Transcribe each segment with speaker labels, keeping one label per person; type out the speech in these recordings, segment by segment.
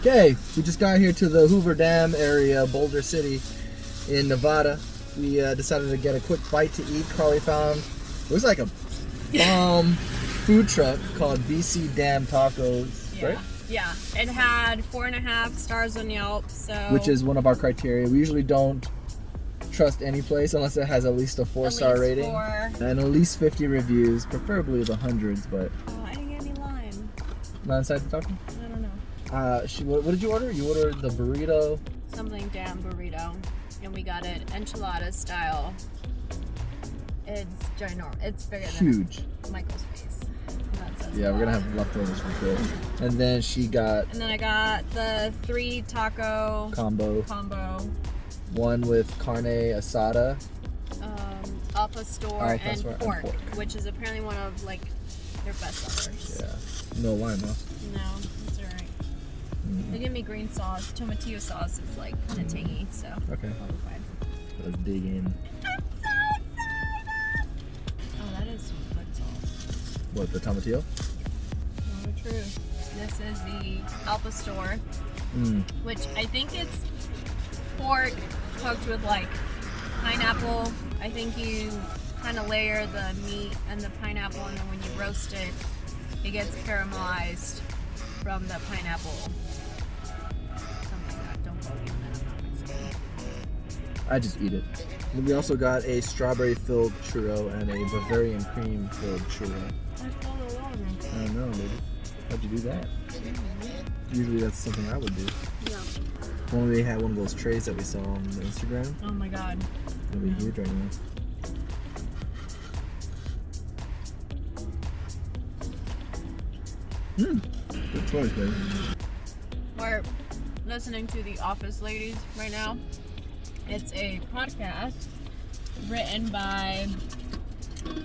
Speaker 1: Okay, we just got here to the Hoover Dam area, Boulder City in Nevada. We decided to get a quick bite to eat. Carly found, it was like a bomb food truck called BC Dam Tacos, right?
Speaker 2: Yeah, it had 4.5 stars on Yelp, so...
Speaker 1: Which is one of our criteria. We usually don't trust any place unless it has at least a 4-star rating.
Speaker 2: 4.
Speaker 1: And at least 50 reviews, preferably the hundreds, but...
Speaker 2: Oh, I didn't get any lime.
Speaker 1: Not inside the taco?
Speaker 2: I don't know.
Speaker 1: What did you order? You ordered the burrito.
Speaker 2: Something damn burrito. And we got it enchilada style. It's ginormous. It's bigger
Speaker 1: Huge.
Speaker 2: than Michael's face.
Speaker 1: Yeah, we're gonna have leftovers for sure. And then she got...
Speaker 2: And then I got the 3 taco
Speaker 1: combo. One with carne asada.
Speaker 2: Alpha Store and pork, which is apparently one of like their best sellers.
Speaker 1: Yeah. No lime, huh?
Speaker 2: No, it's alright. They give me green sauce. Tomatillo sauce is like kind of tangy, so
Speaker 1: okay.
Speaker 2: I'll be fine.
Speaker 1: Let's dig in.
Speaker 2: I'm so excited! Oh, that is some good sauce.
Speaker 1: What, the tomatillo?
Speaker 2: No, true. This is the Alpha Store, which I think it's pork cooked with like pineapple. I think you kind of layer the meat and the pineapple, and then when you roast it, it gets caramelized from the pineapple. Something like that. Don't quote me on that. I'm not Mexican.
Speaker 1: I just eat it. And we also got a strawberry-filled churro and a Bavarian cream-filled churro.
Speaker 2: That's all the water.
Speaker 1: I don't know, lady. How'd you do that? Usually that's something I would do.
Speaker 2: Yeah.
Speaker 1: When we had one of those trays that we saw on Instagram.
Speaker 2: Oh my god.
Speaker 1: It'll be huge right now. Good choice, baby.
Speaker 2: We're listening to The Office Ladies right now. It's a podcast written by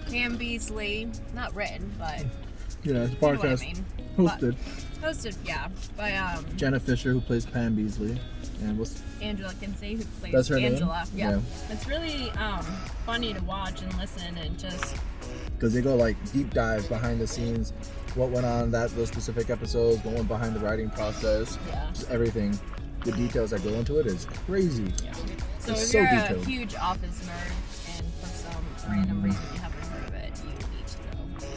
Speaker 2: Pam Beasley. Not written, but
Speaker 1: Yeah, it's a
Speaker 2: you know what I
Speaker 1: podcast
Speaker 2: mean.
Speaker 1: hosted.
Speaker 2: Hosted, yeah, by
Speaker 1: Jenna Fisher, who plays Pam Beasley, and what's
Speaker 2: Angela Kinsey, who plays
Speaker 1: That's her
Speaker 2: Angela.
Speaker 1: name?
Speaker 2: Yeah.
Speaker 1: Yeah.
Speaker 2: It's really funny to watch and listen and just
Speaker 1: because they go like deep dives behind the scenes, what went on those specific episodes, what went behind the writing process, just everything. The details that go into it is crazy.
Speaker 2: Yeah. So
Speaker 1: It's
Speaker 2: if
Speaker 1: so
Speaker 2: you're
Speaker 1: detailed.
Speaker 2: a huge Office nerd and for some random reason you haven't heard of it, you need to go listen.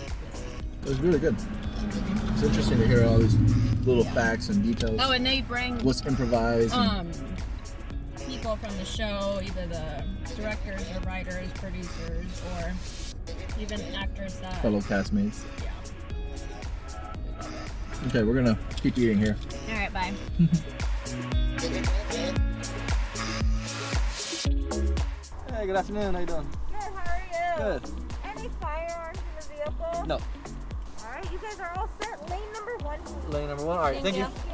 Speaker 1: It was really good. It's interesting to hear all these little facts and details.
Speaker 2: Oh, and they bring
Speaker 1: What's improvised.
Speaker 2: people from the show, either the directors or writers, producers, or even actors that
Speaker 1: fellow castmates.
Speaker 2: Yeah.
Speaker 1: Okay, we're gonna keep eating here.
Speaker 2: All right, bye.
Speaker 1: Hey, good afternoon. How you doing?
Speaker 3: Good, how are you?
Speaker 1: Good.
Speaker 3: Any firearms in the vehicle?
Speaker 1: No.
Speaker 3: Alright, you guys are all set. Lane number 1, please.
Speaker 1: Lane number 1. All right, thank you.
Speaker 3: Thank you.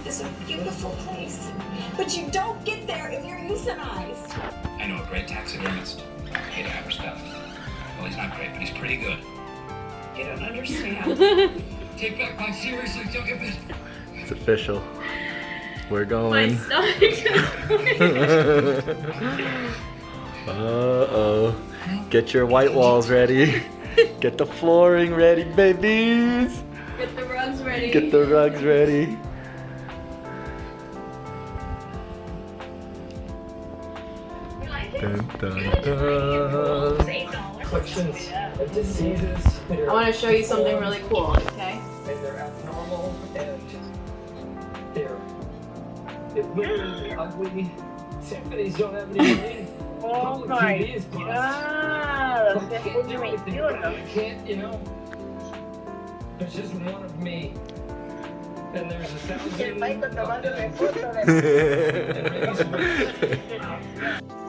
Speaker 4: is a beautiful place, but you don't get there if you're euthanized.
Speaker 5: I know a great taxidermist. Hey, to have her stuff. Well, he's not great, but he's pretty good.
Speaker 4: You don't understand.
Speaker 5: Take back my seriously took a bit.
Speaker 1: It's official. We're
Speaker 2: My
Speaker 1: going.
Speaker 2: stomach just
Speaker 1: Uh-oh. Get your white walls ready. Get the flooring ready, babies.
Speaker 2: Get the rugs ready.
Speaker 1: Get the rugs ready.
Speaker 2: You like it?
Speaker 1: Dun, dun, dun.
Speaker 6: Collections of diseases.
Speaker 2: I want to show you something really cool, okay?
Speaker 6: And they're abnormal and they're weird, ugly. Symphonies don't have any money.
Speaker 7: Oh
Speaker 6: Public
Speaker 7: my
Speaker 6: TV is busted.
Speaker 7: God,
Speaker 6: I can't do anything about it. I can't, you know. There's just one of me. And there's 1,000
Speaker 7: El Michael tomando una foto de...
Speaker 6: and maybe some-